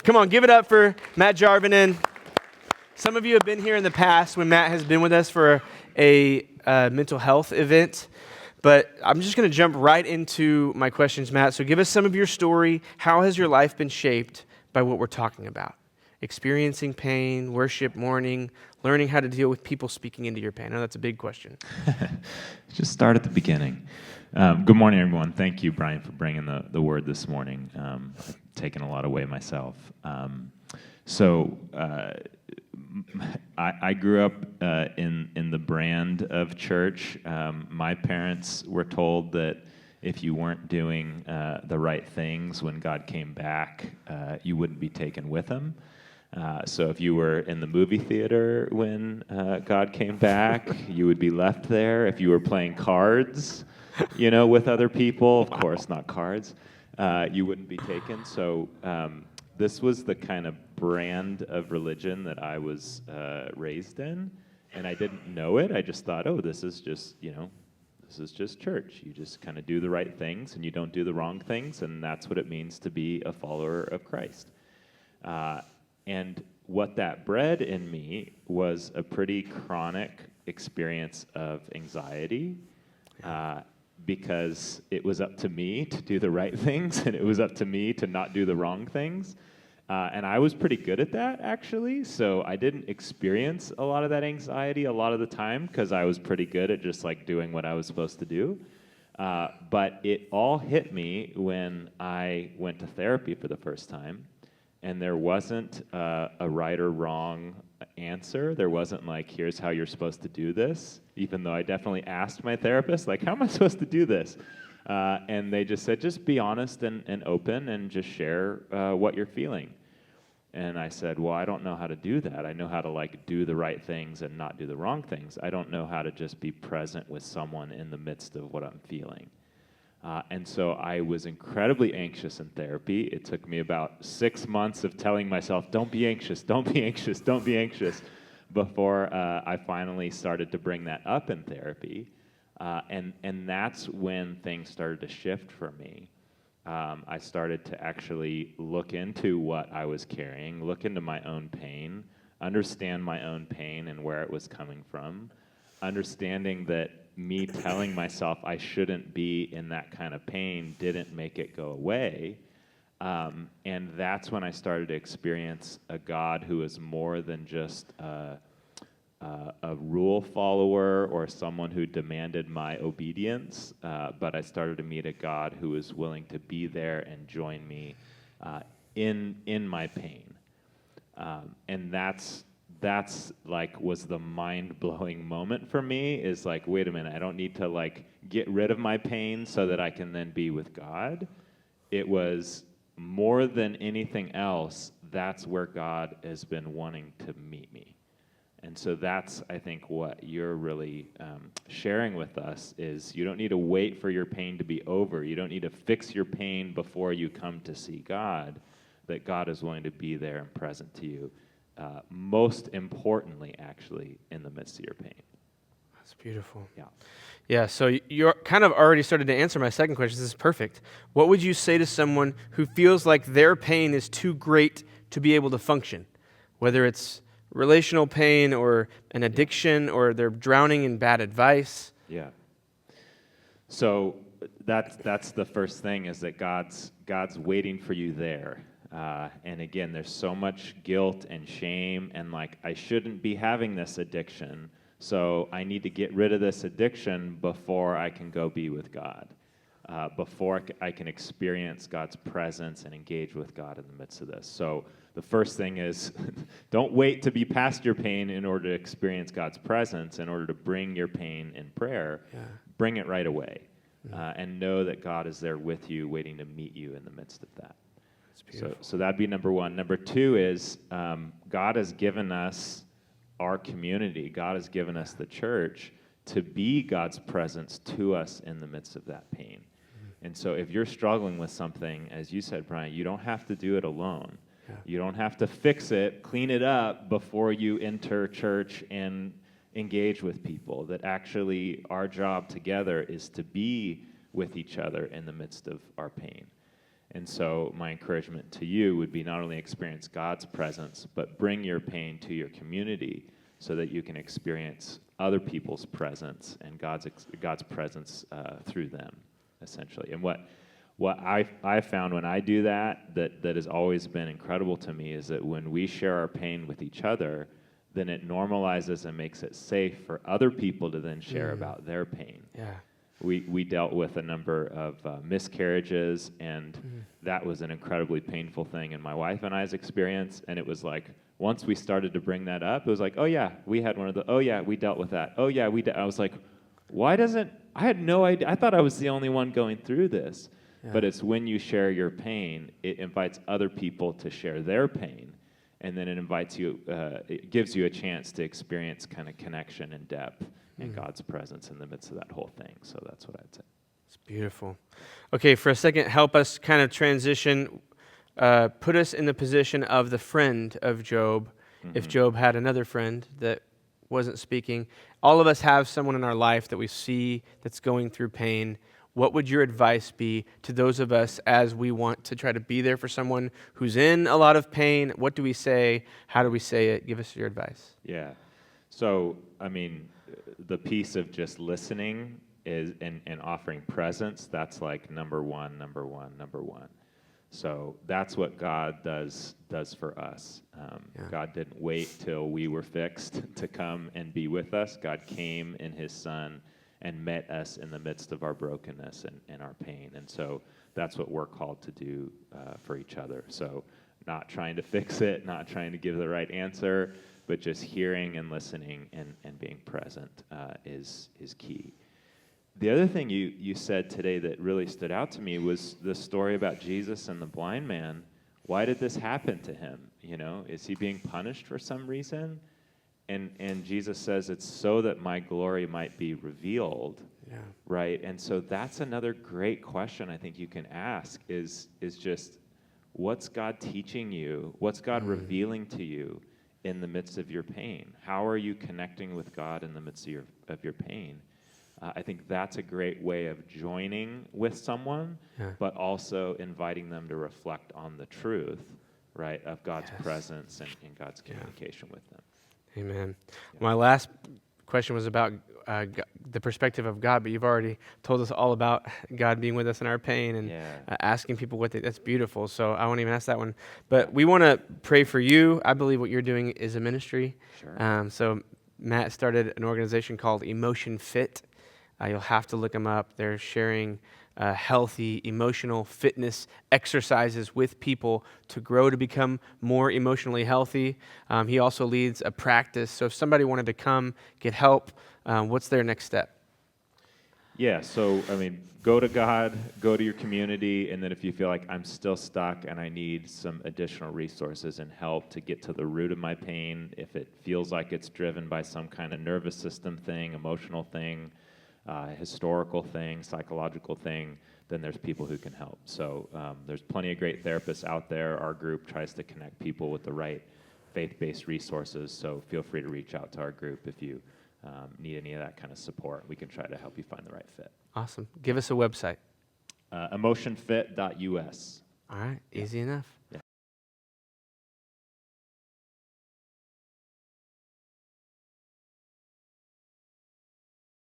Come on, give it up for Matt Jarvinen. Some of you have been here in the past when Matt has been with us for a mental health event, but I'm just going to jump right into my questions, Matt. So give us some of your story. How has your life been shaped by what we're talking about? Experiencing pain, worship, mourning, learning how to deal with people speaking into your pain. I know that's a big question. Just start at the beginning. Good morning, everyone. Thank you, Brian, for bringing the word this morning. I've taken a lot away myself. I grew up in the brand of church. My parents were told that if you weren't doing the right things when God came back, you wouldn't be taken with him. So if you were in the movie theater when God came back, you would be left there. If you were playing cards, with other people, of course, not cards, you wouldn't be taken. So this was the kind of brand of religion that I was raised in, and I didn't know it. I just thought, this is just, this is just church. You just kind of do the right things, and you don't do the wrong things, and that's what it means to be a follower of Christ. And what that bred in me was a pretty chronic experience of anxiety, because it was up to me to do the right things, and it was up to me to not do the wrong things. And I was pretty good at that, actually, so I didn't experience a lot of that anxiety a lot of the time because I was pretty good at just doing what I was supposed to do. But it all hit me when I went to therapy for the first time. And there wasn't a right or wrong answer. There wasn't here's how you're supposed to do this, even though I definitely asked my therapist, how am I supposed to do this? And they just said, just be honest and open and just share what you're feeling. And I said, well, I don't know how to do that. I know how to do the right things and not do the wrong things. I don't know how to just be present with someone in the midst of what I'm feeling. And so I was incredibly anxious in therapy. It took me about 6 months of telling myself, don't be anxious, don't be anxious, don't be anxious, before I finally started to bring that up in therapy. And that's when things started to shift for me. I started to actually look into what I was carrying, look into my own pain, understand my own pain and where it was coming from, understanding that me telling myself I shouldn't be in that kind of pain didn't make it go away. And that's when I started to experience a God who is more than just a rule follower or someone who demanded my obedience, but I started to meet a God who was willing to be there and join me in my pain. And that's was the mind-blowing moment for me, is wait a minute, I don't need to get rid of my pain so that I can then be with God. It was more than anything else, that's where God has been wanting to meet me. And so that's, I think, what you're really sharing with us, is you don't need to wait for your pain to be over. You don't need to fix your pain before you come to see God, that God is willing to be there and present to you. Most importantly, actually, in the midst of your pain. That's beautiful. Yeah. Yeah, so you're kind of already started to answer my second question. This is perfect. What would you say to someone who feels like their pain is too great to be able to function? Whether it's relational pain or an addiction, or they're drowning in bad advice. Yeah. So that's the first thing, is that God's waiting for you there. And again, there's so much guilt and shame and I shouldn't be having this addiction, so I need to get rid of this addiction before I can go be with God, before I can experience God's presence and engage with God in the midst of this. So the first thing is, don't wait to be past your pain in order to experience God's presence, in order to bring your pain in prayer. Yeah. Bring it right away, and know that God is there with you, waiting to meet you in the midst of that. So that'd be number one. Number two is God has given us our community. God has given us the church to be God's presence to us in the midst of that pain. Mm-hmm. And so if you're struggling with something, as you said, Brian, you don't have to do it alone. Yeah. You don't have to fix it, clean it up before you enter church and engage with people. That actually our job together is to be with each other in the midst of our pain. And so my encouragement to you would be not only experience God's presence, but bring your pain to your community so that you can experience other people's presence and God's presence through them, essentially. And what I found when I do that has always been incredible to me is that when we share our pain with each other, then it normalizes and makes it safe for other people to then share about their pain. Yeah. We dealt with a number of miscarriages, and that was an incredibly painful thing in my wife and I's experience. And it was like, once we started to bring that up, it was like, oh yeah, we had one of the, oh yeah, we dealt with that. Oh yeah, I was like, I had no idea. I thought I was the only one going through this. Yeah. But it's when you share your pain, it invites other people to share their pain. And then it gives you a chance to experience kind of connection and depth and God's presence in the midst of that whole thing. So that's what I'd say. It's beautiful. Okay, for a second, help us kind of transition, put us in the position of the friend of Job, if Job had another friend that wasn't speaking. All of us have someone in our life that we see that's going through pain. What would your advice be to those of us as we want to try to be there for someone who's in a lot of pain? What do we say? How do we say it? Give us your advice. Yeah. So, I mean, the piece of just listening and offering presence, that's like number one. So that's what God does for us. God didn't wait till we were fixed to come and be with us. God came in his Son and met us in the midst of our brokenness and our pain. And so that's what we're called to do for each other. So not trying to fix it, not trying to give the right answer, but just hearing and listening and being present is key. The other thing you said today that really stood out to me was the story about Jesus and the blind man. Why did this happen to him? You know, is he being punished for some reason? And Jesus says it's so that my glory might be revealed, right? And so that's another great question I think you can ask is just, what's God teaching you? What's God revealing to you in the midst of your pain? How are you connecting with God in the midst of your pain? I think that's a great way of joining with someone, but also inviting them to reflect on the truth, right, of God's presence and God's communication with them. Amen. My last question was about the perspective of God, but you've already told us all about God being with us in our pain and asking people that's beautiful. So I won't even ask that one. But we want to pray for you. I believe what you're doing is a ministry. Sure. So Matt started an organization called Emotion Fit. You'll have to look them up. They're sharing healthy emotional fitness exercises with people to grow to become more emotionally healthy. He also leads a practice. So if somebody wanted to come get help, what's their next step? Yeah, so, I mean, go to God, go to your community, and then if you feel like I'm still stuck and I need some additional resources and help to get to the root of my pain, if it feels like it's driven by some kind of nervous system thing, emotional thing, historical thing, psychological thing, then there's people who can help. So there's plenty of great therapists out there. Our group tries to connect people with the right faith-based resources, so feel free to reach out to our group if you need any of that kind of support. We can try to help you find the right fit. Awesome. Give us a website. Emotionfit.us. All right, easy enough. Yeah.